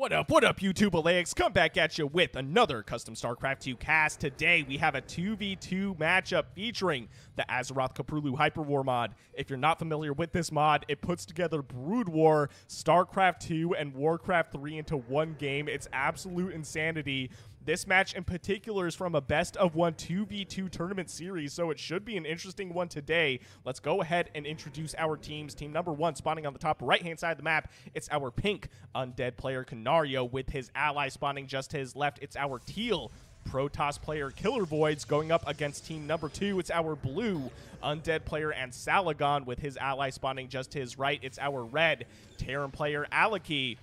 What up, YouTube Alekey? Come back at you with another custom StarCraft 2 cast. Today, we have a 2v2 matchup featuring the Azeroth-Koprulu Hyperwar mod. If you're not familiar with this mod, it puts together Brood War, StarCraft 2, and Warcraft 3 into one game. It's absolute insanity. This match in particular is from a best-of-1 2v2 tournament series, so it should be an interesting one today. Let's go ahead and introduce our teams. Team number 1, spawning on the top right-hand side of the map, it's our pink undead player Karnario with his ally spawning just to his left. It's our teal Protoss player KillerViods going up against team number 2. It's our blue undead player Ancalagon with his ally spawning just to his right. It's our red Terran player Alekey.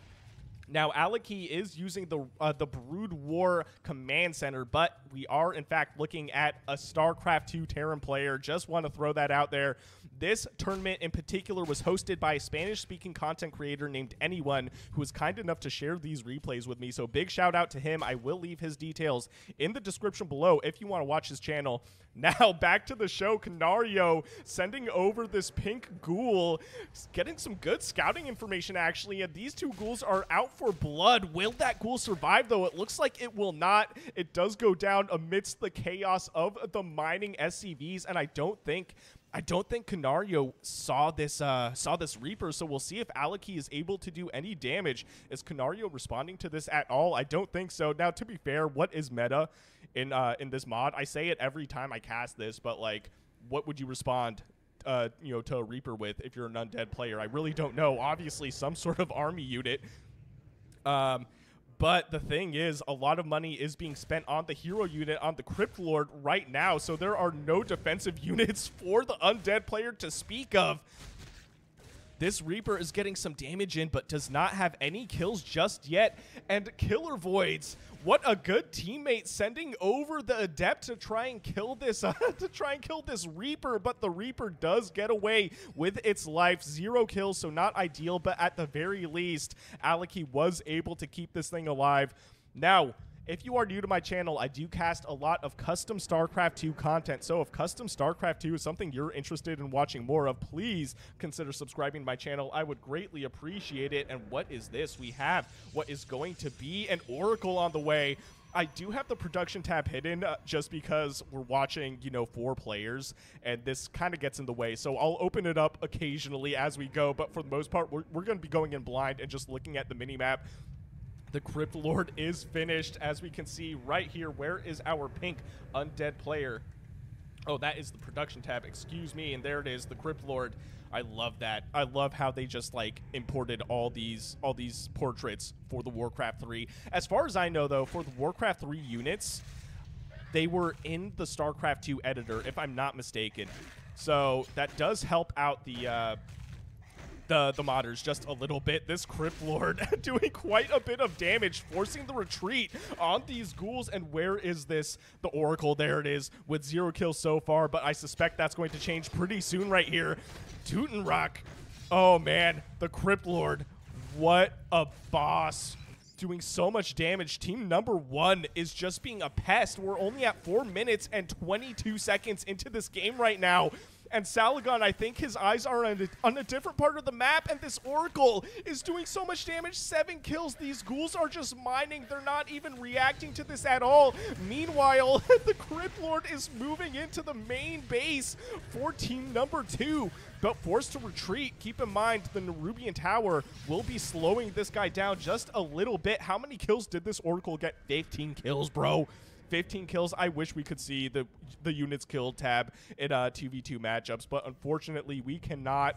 Now, Alekey is using the Brood War Command Center, but we are, in fact, looking at a StarCraft 2 Terran player. Just want to throw that out there. This tournament in particular was hosted by a Spanish-speaking content creator named Anyone, who was kind enough to share these replays with me, so big shout out to him. I will leave his details in the description below if you want to watch his channel. Now, back to the show. Karnario sending over this pink ghoul, getting some good scouting information, actually, and these two ghouls are out for blood. Will that ghoul survive, though? It looks like it will not. It does go down amidst the chaos of the mining SCVs, and I don't think Karnario saw this Reaper, so we'll see if Alekey is able to do any damage. Is Karnario responding to this at all? I don't think so. Now, to be fair, what is meta in this mod? I say it every time I cast this, but like, what would you respond to a Reaper with if you're an undead player? I really don't know. Obviously, some sort of army unit. But the thing is, a lot of money is being spent on the hero unit, on the Crypt Lord right now, so there are no defensive units for the undead player to speak of. This Reaper is getting some damage in, but does not have any kills just yet. And KillerViods, what a good teammate, sending over the Adept to try and kill this Reaper, but the Reaper does get away with its life. 0 kills, so not ideal, but at the very least, Alekey was able to keep this thing alive. Now, if you are new to my channel, I do cast a lot of custom StarCraft 2 content, so if custom StarCraft 2 is something you're interested in watching more of, please consider subscribing to my channel. I would greatly appreciate it. And what is this? We have what is going to be an Oracle on the way. I do have the production tab hidden just because we're watching, 4 players, and this kind of gets in the way. So I'll open it up occasionally as we go, but for the most part, we're going to be going in blind and just looking at the minimap. The Crypt Lord is finished, as we can see right here. Where is our pink undead player? Oh, that is the production tab. Excuse me. And there it is, the Crypt Lord. I love that. I love how they just like imported all these portraits for the Warcraft 3. As far as I know, though, for the Warcraft 3 units, they were in the StarCraft 2 editor, if I'm not mistaken. So that does help out the modders just a little bit. This Crypt Lord doing quite a bit of damage, forcing the retreat on these ghouls. And where is this? The Oracle, there it is, with 0 kills so far, but I suspect that's going to change pretty soon right here. Rock. Oh man, the Crypt Lord, what a boss. Doing so much damage. Team number 1 is just being a pest. We're only at 4 minutes and 22 seconds into this game right now. And Ancalagon, I think his eyes are on a different part of the map, and this Oracle is doing so much damage. 7 kills. These ghouls are just mining. They're not even reacting to this at all. Meanwhile, the Crypt Lord is moving into the main base for team number 2, but forced to retreat. Keep in mind, the Nerubian Tower will be slowing this guy down just a little bit. How many kills did this Oracle get? 15 kills, bro. 15 kills. I wish we could see the units killed tab in 2v2 matchups, but unfortunately we cannot.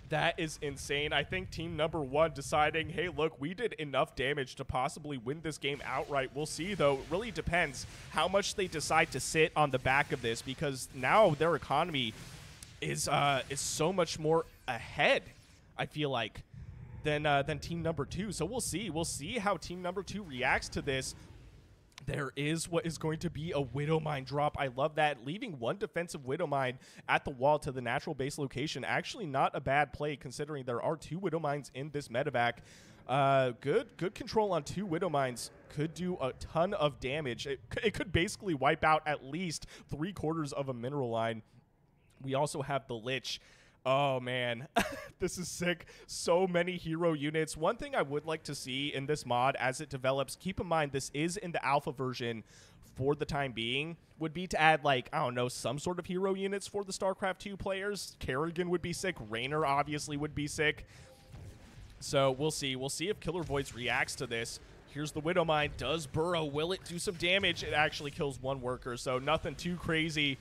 That is insane. I think team number 1 deciding, hey, look, we did enough damage to possibly win this game outright. We'll see, though. It really depends how much they decide to sit on the back of this, because now their economy is so much more ahead, I feel like, than team number 2. So we'll see. We'll see how team number 2 reacts to this. There is what is going to be a Widow Mine drop. I love that. Leaving 1 defensive Widow Mine at the wall to the natural base location. Actually not a bad play, considering there are 2 Widow Mines in this medevac. Good control on 2 Widow Mines. Could do a ton of damage. It could basically wipe out at least 3/4 of a mineral line. We also have the Lich. Oh, man. This is sick. So many hero units. One thing I would like to see in this mod as it develops, keep in mind this is in the alpha version for the time being, would be to add, like, I don't know, some sort of hero units for the StarCraft 2 players. Kerrigan would be sick. Raynor obviously would be sick. So we'll see. We'll see if KillerViods reacts to this. Here's the Widowmine. Does burrow. Will it do some damage? It actually kills one worker, so nothing too crazy.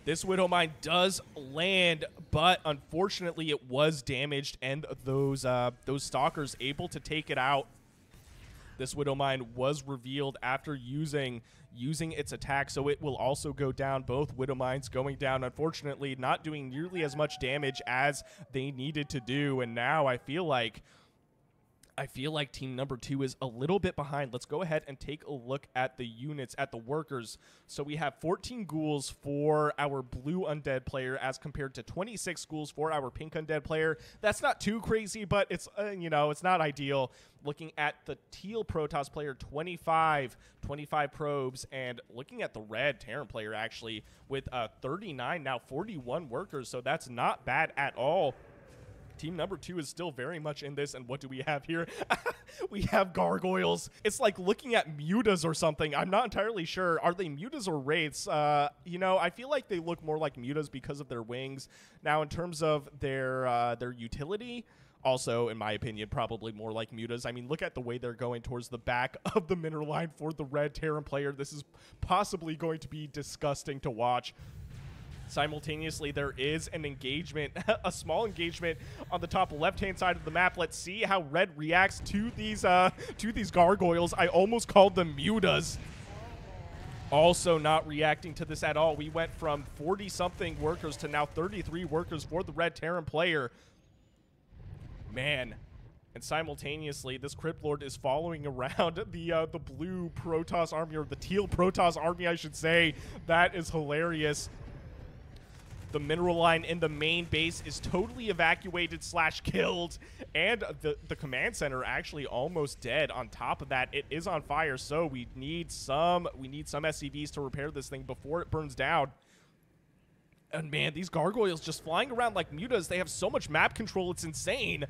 This Widowmine does land, but unfortunately it was damaged, and those stalkers able to take it out. This Widowmine was revealed after using its attack, so it will also go down. Both Widowmines going down, unfortunately not doing nearly as much damage as they needed to do, and now I feel like team number 2 is a little bit behind. Let's go ahead and take a look at the units, at the workers. So we have 14 ghouls for our blue undead player as compared to 26 ghouls for our pink undead player. That's not too crazy, but it's, you know, it's not ideal. Looking at the teal Protoss player, 25 probes, and looking at the red Terran player actually with 39, now 41 workers, so that's not bad at all. Team number 2 is still very much in this, and what do we have here? We have gargoyles. It's like looking at mutas or something. I'm not entirely sure. Are they mutas or wraiths? You know, I feel like they look more like mutas because of their wings. Now, in terms of their utility, also, in my opinion, probably more like mutas. I mean, look at the way they're going towards the back of the mineral line for the red Terran player. This is possibly going to be disgusting to watch. Simultaneously, there is an engagement, a small engagement on the top left-hand side of the map. Let's see how red reacts to these gargoyles. I almost called them mutas. Also not reacting to this at all. We went from 40-something workers to now 33 workers for the red Terran player. Man. And simultaneously, this Crypt Lord is following around the blue Protoss army, or the teal Protoss army, I should say. That is hilarious. The mineral line in the main base is totally evacuated / killed, and the command center actually almost dead. On top of that, it is on fire, so we need some SCVs to repair this thing before it burns down. And man, these gargoyles just flying around like mutas. They have so much map control, it's insane.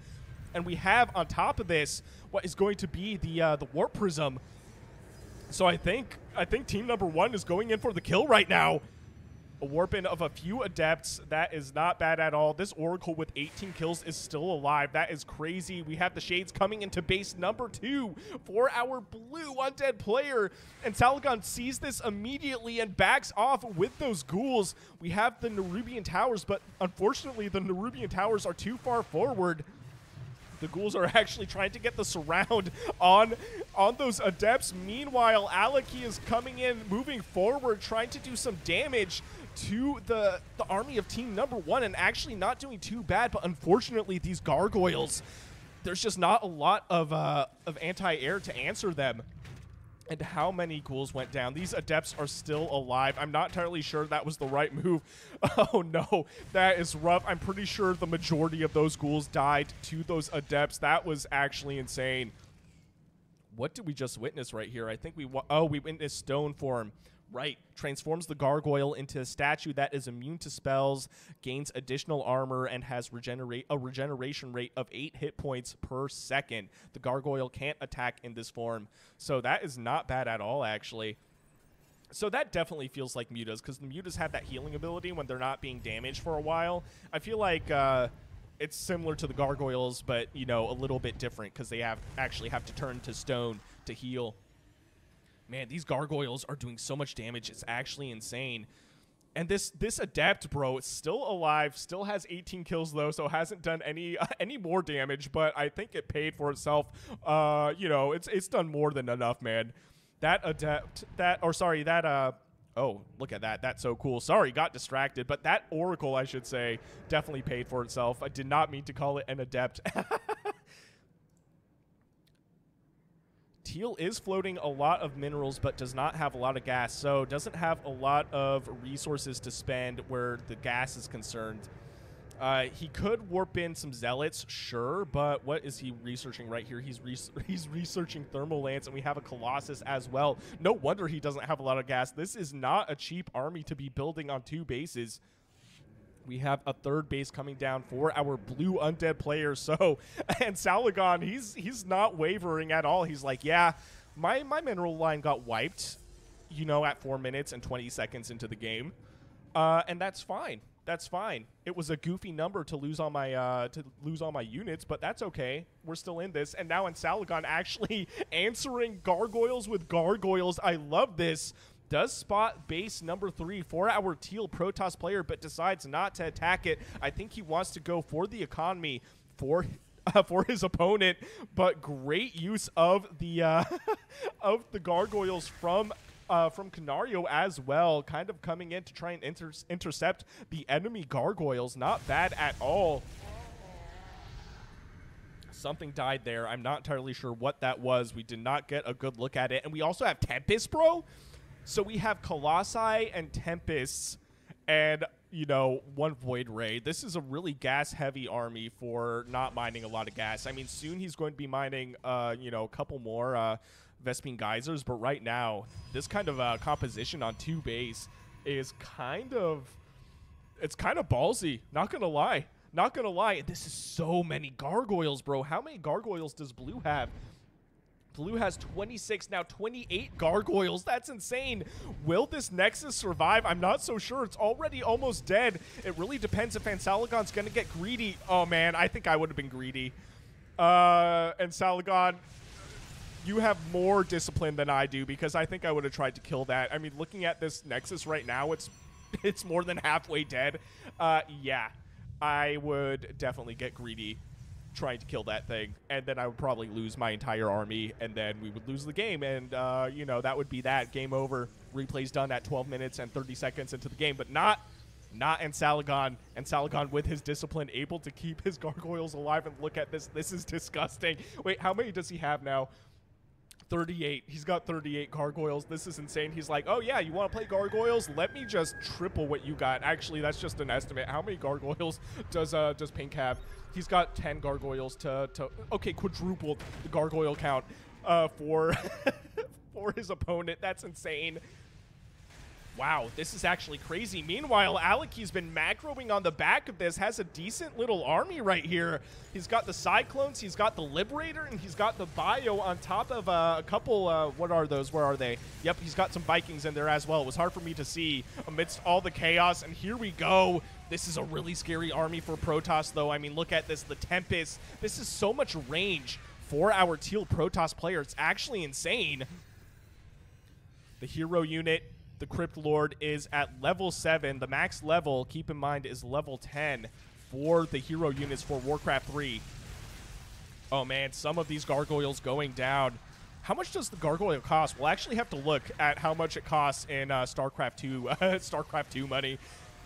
And we have on top of this what is going to be the warp prism. So I think team number 1 is going in for the kill right now. A warp in of a few adepts. That is not bad at all. This Oracle with 18 kills is still alive. That is crazy. We have the Shades coming into base number 2 for our blue undead player. And Ancalagon sees this immediately and backs off with those ghouls. We have the Nerubian Towers, but unfortunately the Nerubian Towers are too far forward. The ghouls are actually trying to get the surround on those adepts. Meanwhile, Alekey is coming in, moving forward, trying to do some damage to the army of team number 1, and actually not doing too bad. But unfortunately, these gargoyles, there's just not a lot of anti-air to answer them. And how many ghouls went down? These adepts are still alive. I'm not entirely sure that was the right move. Oh no, that is rough. I'm pretty sure the majority of those ghouls died to those adepts. That was actually insane. What did we just witness right here? I think we witnessed stone form. Right, transforms the gargoyle into a statue that is immune to spells, gains additional armor, and has a regeneration rate of 8 hit points per second. The gargoyle can't attack in this form, so that is not bad at all, actually. So that definitely feels like mutas, because the mutas have that healing ability when they're not being damaged for a while. I feel like it's similar to the gargoyles, but, you know, a little bit different, because they actually have to turn to stone to heal. Man, these gargoyles are doing so much damage. It's actually insane. And this adept, bro, is still alive, still has 18 kills, though, so hasn't done any more damage, but I think it paid for itself. You know, it's done more than enough, man. That adept, oh, look at that. That's so cool. Sorry, got distracted, but that Oracle, I should say, definitely paid for itself. I did not mean to call it an adept. Teal is floating a lot of minerals, but does not have a lot of gas, so doesn't have a lot of resources to spend where the gas is concerned. He could warp in some zealots, sure, but what is he researching right here? He's researching thermal lance, and we have a Colossus as well. No wonder he doesn't have a lot of gas. This is not a cheap army to be building on 2 bases. We have a third base coming down for our blue undead player. So, and Ancalagon, he's not wavering at all. He's like, yeah, my mineral line got wiped, you know, at 4 minutes and 20 seconds into the game. And that's fine. That's fine. It was a goofy number to lose all my units, but that's okay. We're still in this. And now Ancalagon actually answering gargoyles with gargoyles. I love this. Does spot base number 3 for our teal Protoss player, but decides not to attack it. I think he wants to go for the economy for his opponent, but great use of the of the gargoyles from Karnario as well, kind of coming in to try and intercept the enemy gargoyles. Not bad at all. Something died there. I'm not entirely sure what that was. We did not get a good look at it. And we also have Tempest, bro. So we have Colossi and Tempests and, you know, 1 Void Ray. This is a really gas-heavy army for not mining a lot of gas. I mean, soon he's going to be mining, you know, a couple more Vespene Geysers. But right now, this kind of composition on 2 base is kind of ballsy. Not going to lie. Not going to lie. This is so many gargoyles, bro. How many gargoyles does blue have? Blue has 26, now 28 gargoyles. That's insane. Will this Nexus survive? I'm not so sure. It's already almost dead. It really depends if Ancalagon's going to get greedy. Oh, man, I think I would have been greedy. Ancalagon, you have more discipline than I do, because I think I would have tried to kill that. I mean, looking at this Nexus right now, it's more than halfway dead. Yeah, I would definitely get greedy trying to kill that thing, and then I would probably lose my entire army, and then we would lose the game, and you know, that would be that. Game over. Replay's done at 12 minutes and 30 seconds into the game, but not Ancalagon. Ancalagon with his discipline, able to keep his gargoyles alive. And look at this. This is disgusting. Wait, how many does he have now? 38. He's got 38 gargoyles. This is insane. He's like, oh yeah, you want to play gargoyles? Let me just triple what you got. Actually, that's just an estimate. How many gargoyles does Pink have? He's got 10 gargoyles to okay, quadrupled the gargoyle count for for his opponent. That's insane. Wow, this is actually crazy. Meanwhile, Alekey's been macroing on the back of this, has a decent little army right here. He's got the Cyclones, he's got the Liberator, and he's got the Bio on top of a couple, what are those? Where are they? Yep, he's got some Vikings in there as well. It was hard for me to see amidst all the chaos, and here we go. This is a really scary army for Protoss, though. I mean, look at this, the Tempest. This is so much range for our teal Protoss player. It's actually insane. The hero unit, the Crypt Lord, is at level 7. The max level, keep in mind, is level 10 for the hero units for Warcraft 3. Oh, man, some of these gargoyles going down. How much does the gargoyle cost? We'll actually have to look at how much it costs in StarCraft 2, StarCraft 2 money,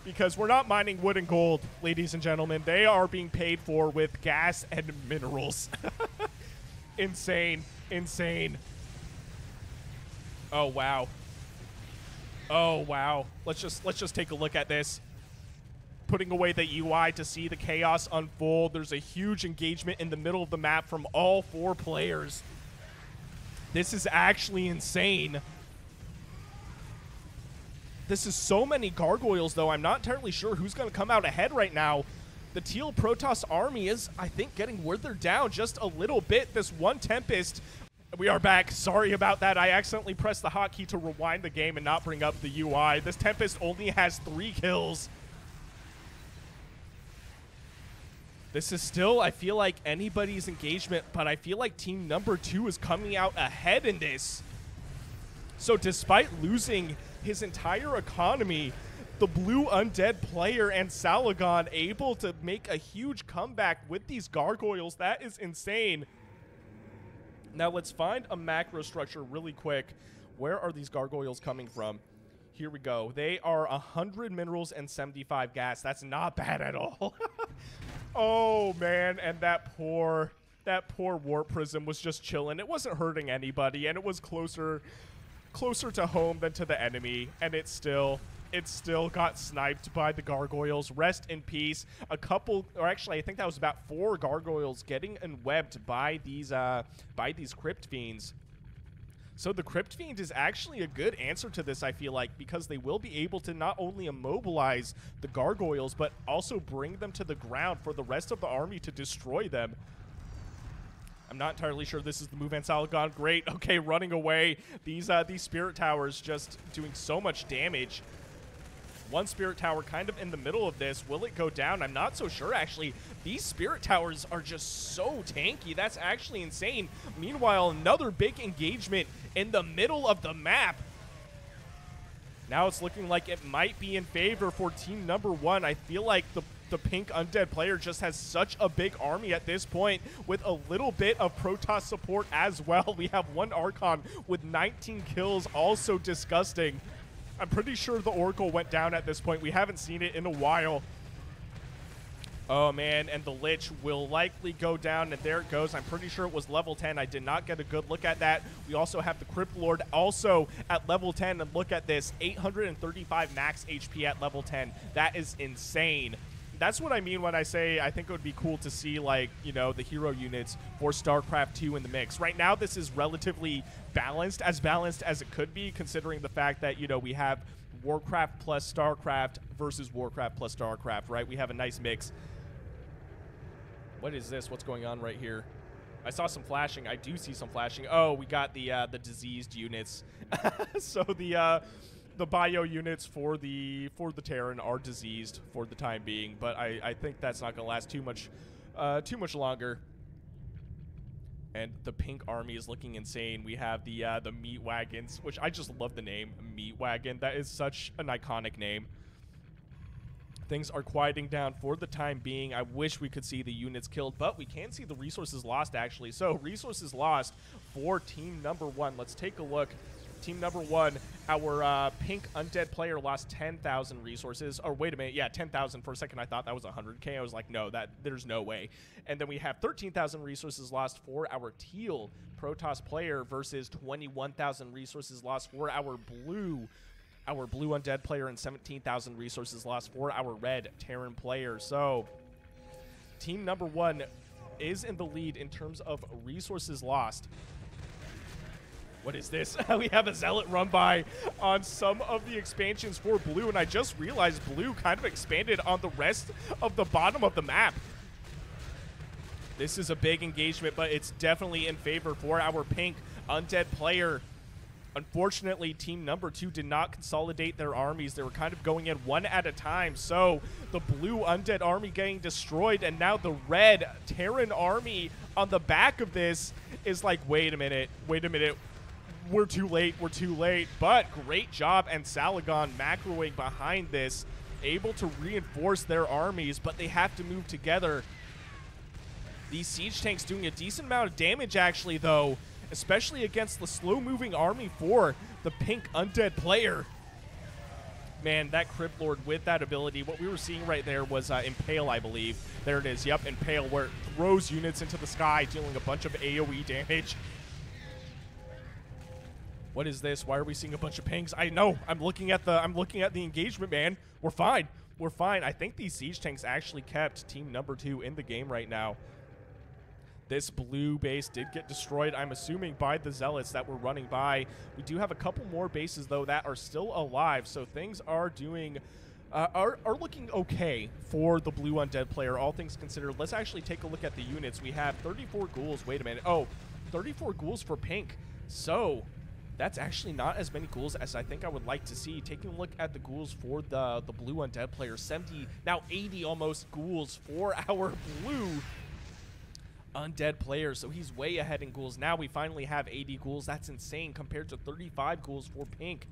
because we're not mining wood and gold, ladies and gentlemen. They are being paid for with gas and minerals. Insane. Insane. Oh, wow. Oh, wow. Let's just take a look at this. Putting away the UI to see the chaos unfold. There's a huge engagement in the middle of the map from all 4 players. This is actually insane. This is so many gargoyles, though. I'm not entirely sure who's going to come out ahead right now. The teal Protoss army is, I think, getting withered down just a little bit. This one Tempest... We are back. Sorry about that. I accidentally pressed the hotkey to rewind the game and not bring up the UI. This Tempest only has 3 kills. This is still, I feel like, anybody's engagement, but I feel like team number 2 is coming out ahead in this. So despite losing his entire economy, the blue undead player Ancalagon able to make a huge comeback with these gargoyles. That is insane. Now let's find a macro structure really quick. Where are these gargoyles coming from? Here we go. They are 100 minerals and 75 gas. That's not bad at all. Oh, man. And that poor warp prism was just chilling. It wasn't hurting anybody, and it was closer to home than to the enemy, and it still got sniped by the gargoyles. Rest in peace. A couple, or actually I think that was about 4 gargoyles getting enwebbed by these crypt fiends. So the Crypt Fiend is actually a good answer to this, I feel like, because they will be able to not only immobilize the gargoyles, but also bring them to the ground for the rest of the army to destroy them. I'm not entirely sure this is the move. Ancalagon, great. Okay, running away. These spirit towers just doing so much damage. One spirit tower kind of in the middle of this. Will it go down? I'm not so sure, actually. These spirit towers are just so tanky. That's actually insane. Meanwhile, another big engagement in the middle of the map. Now it's looking like it might be in favor for team number one. I feel like the pink undead player just has such a big army at this point with a little bit of Protoss support as well. We have one Archon with 19 kills, also disgusting. I'm pretty sure the Oracle went down at this point. We haven't seen it in a while. Oh, man, and the Lich will likely go down, and there it goes. I'm pretty sure it was level 10. I did not get a good look at that. We also have the Crypt Lord also at level 10, and look at this, 835 max HP at level 10. That is insane. That's what I mean when I say I think it would be cool to see, like, you know, the hero units for StarCraft 2 in the mix. Right now, this is relatively balanced as it could be, considering the fact that, you know, we have Warcraft plus StarCraft versus Warcraft plus StarCraft, right? We have a nice mix. What is this? What's going on right here? I saw some flashing. I do see some flashing. Oh, we got the diseased units. So the bio units for the Terran are diseased for the time being, but I think that's not going to last too much longer. And the pink army is looking insane. We have the meat wagons, which I just love the name meat wagon. That is such an iconic name. Things are quieting down for the time being. I wish we could see the units killed, but we can see the resources lost, actually. So resources lost for team number one. Let's take a look. Team number one, our pink undead player lost 10,000 resources. Or wait a minute, yeah, 10,000. For a second, I thought that was 100K. I was like, no, there's no way. And then we have 13,000 resources lost for our teal Protoss player versus 21,000 resources lost for our blue undead player, and 17,000 resources lost for our red Terran player. So team number one is in the lead in terms of resources lost. What is this? We have a Zealot run by on some of the expansions for blue, and I just realized blue kind of expanded on the rest of the bottom of the map. This is a big engagement, but it's definitely in favor for our pink undead player. Unfortunately, team number two did not consolidate their armies. They were kind of going in one at a time. So the blue undead army getting destroyed, and now the red Terran army on the back of this is like, wait a minute. We're too late. But great job, Ancalagon macroing behind this, able to reinforce their armies, but they have to move together. These siege tanks doing a decent amount of damage, actually, though, especially against the slow-moving army for the pink undead player. Man, that Crypt Lord with that ability, what we were seeing right there was Impale, I believe. There it is, yep, Impale, where it throws units into the sky, dealing a bunch of AoE damage. What is this? Why are we seeing a bunch of pings? I know. I'm looking at the engagement, man. We're fine. I think these siege tanks actually kept team number two in the game right now. This blue base did get destroyed, I'm assuming, by the Zealots that were running by. We do have a couple more bases, though, that are still alive, so things are doing are looking okay for the blue undead player, all things considered. Let's actually take a look at the units. We have 34 ghouls. Wait a minute. Oh, 34 ghouls for pink. So that's actually not as many ghouls as I think I would like to see. Taking a look at the ghouls for the blue undead player, 70, now 80 almost ghouls for our blue undead player, so he's way ahead in ghouls. Now we finally have 80 ghouls. That's insane compared to 35 ghouls for pink.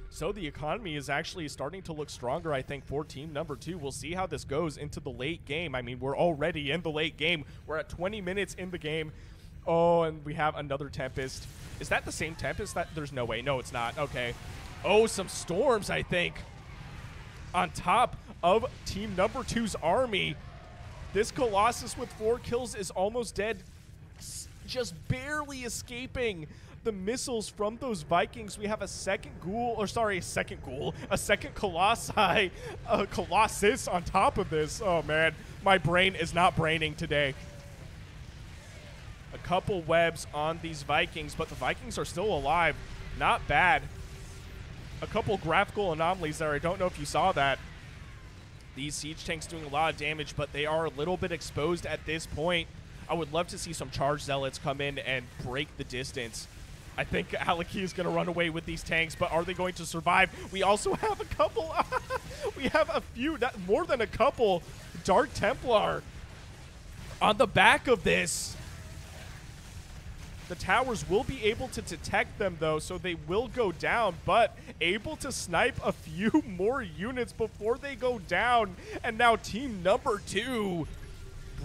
So the economy is actually starting to look stronger, I think, for team number two. We'll see how this goes into the late game. I mean, we're already in the late game. We're at 20 minutes in the game. Oh, and we have another Tempest. Is that the same Tempest? There's no way. No, it's not. Okay. Oh, some storms, I think, on top of team number two's army. This Colossus with 4 kills is almost dead, just barely escaping the missiles from those Vikings. We have a second Colossus on top of this. Oh, man, my brain is not braining today. couple webs on these Vikings, but the Vikings are still alive. Not bad. A couple graphical anomalies there. I don't know if you saw that. These siege tanks doing a lot of damage, but they are a little bit exposed at this point. I would love to see some charge zealots come in and break the distance. I think Alekey is going to run away with these tanks, but are they going to survive? We also have a couple, we have a few, more than a couple Dark Templar on the back of this. The towers will be able to detect them, though, so they will go down, but able to snipe a few more units before they go down. And now team number 2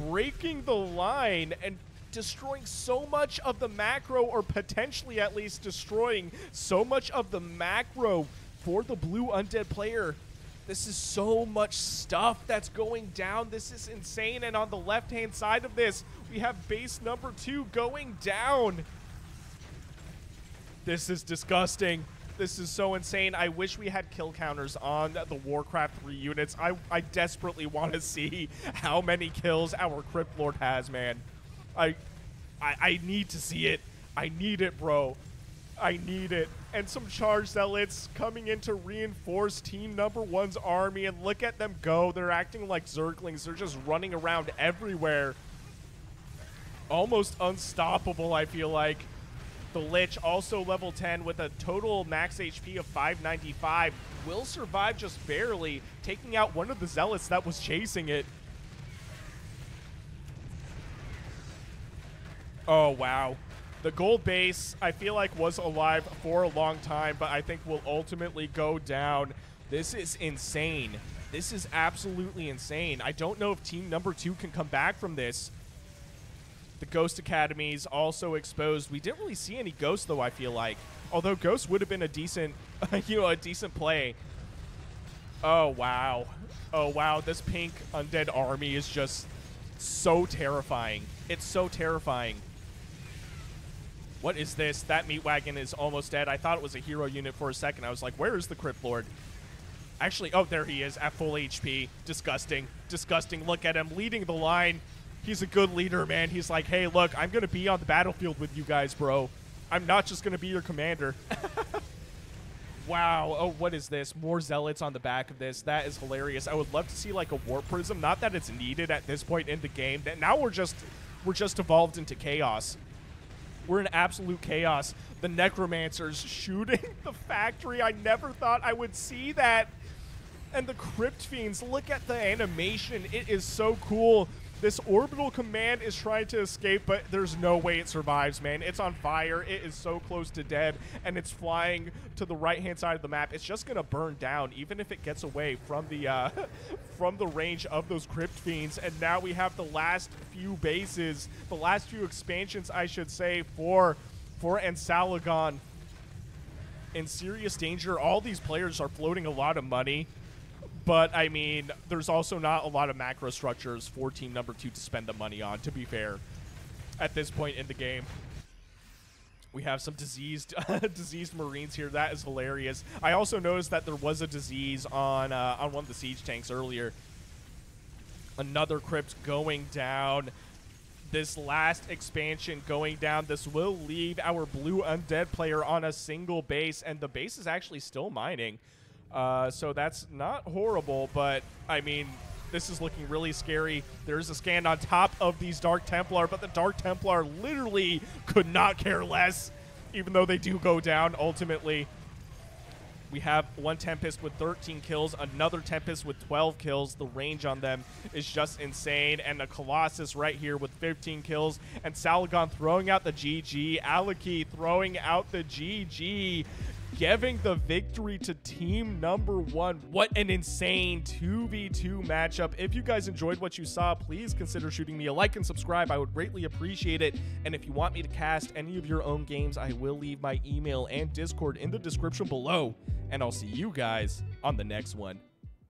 breaking the line and destroying so much of the macro, or potentially at least destroying so much of the macro for the blue undead player. This is so much stuff that's going down. This is insane. And on the left-hand side of this, we have base number 2 going down. This is disgusting. This is so insane. I wish we had kill counters on the Warcraft 3 units. I desperately want to see how many kills our Crypt Lord has, man. I need to see it. I need it, bro. I need it. And some charge zealots coming in to reinforce team number 1's army, and look at them go. They're acting like zerglings. They're just running around everywhere. Almost unstoppable, I feel like. The Lich, also level 10 with a total max HP of 595, will survive just barely, taking out one of the zealots that was chasing it. Oh, wow. The gold base, I feel like, was alive for a long time, but I think will ultimately go down. This is insane. This is absolutely insane. I don't know if team number 2 can come back from this. The Ghost Academy's also exposed. We didn't really see any Ghosts, though, I feel like. Although Ghost would have been a decent, a decent play. Oh, wow. Oh, wow. This pink undead army is just so terrifying. It's so terrifying. What is this? That meat wagon is almost dead. I thought it was a hero unit for a second. I was like, where is the Crypt Lord? Actually, oh, there he is at full HP. Disgusting. Disgusting. Look at him leading the line. He's a good leader, man. He's like, hey, look, I'm going to be on the battlefield with you guys, bro. I'm not just going to be your commander. Wow. Oh, what is this? More zealots on the back of this. That is hilarious. I would love to see like a warp prism. Not that it's needed at this point in the game. Now we're just evolved into chaos. We're in absolute chaos. The necromancers shooting the factory. I never thought I would see that. And the crypt fiends, look at the animation. It is so cool. This orbital command is trying to escape, but there's no way it survives, man. It's on fire. It is so close to dead, and it's flying to the right-hand side of the map. It's just going to burn down, even if it gets away from the from the range of those crypt fiends. And now we have the last few bases, the last few expansions, I should say, for Ancalagon in serious danger. All these players are floating a lot of money. But, I mean, there's also not a lot of macro structures for team number 2 to spend the money on, to be fair, at this point in the game. We have some diseased Marines here. That is hilarious. I also noticed that there was a disease on one of the siege tanks earlier. Another crypt going down. This last expansion going down. This will leave our blue undead player on a single base, and the base is actually still mining. So that's not horrible, but I mean, this is looking really scary. There's a scan on top of these Dark Templar, but the Dark Templar literally could not care less, even though they do go down ultimately. We have one Tempest with 13 kills, another Tempest with 12 kills. The range on them is just insane. And a Colossus right here with 15 kills. And Ancalagon throwing out the GG. Alekey throwing out the GG. Giving the victory to team number 1. What an insane 2v2 matchup. If you guys enjoyed what you saw, please consider shooting me a like and subscribe. I would greatly appreciate it. And if you want me to cast any of your own games, I will leave my email and Discord in the description below. And I'll see you guys on the next one.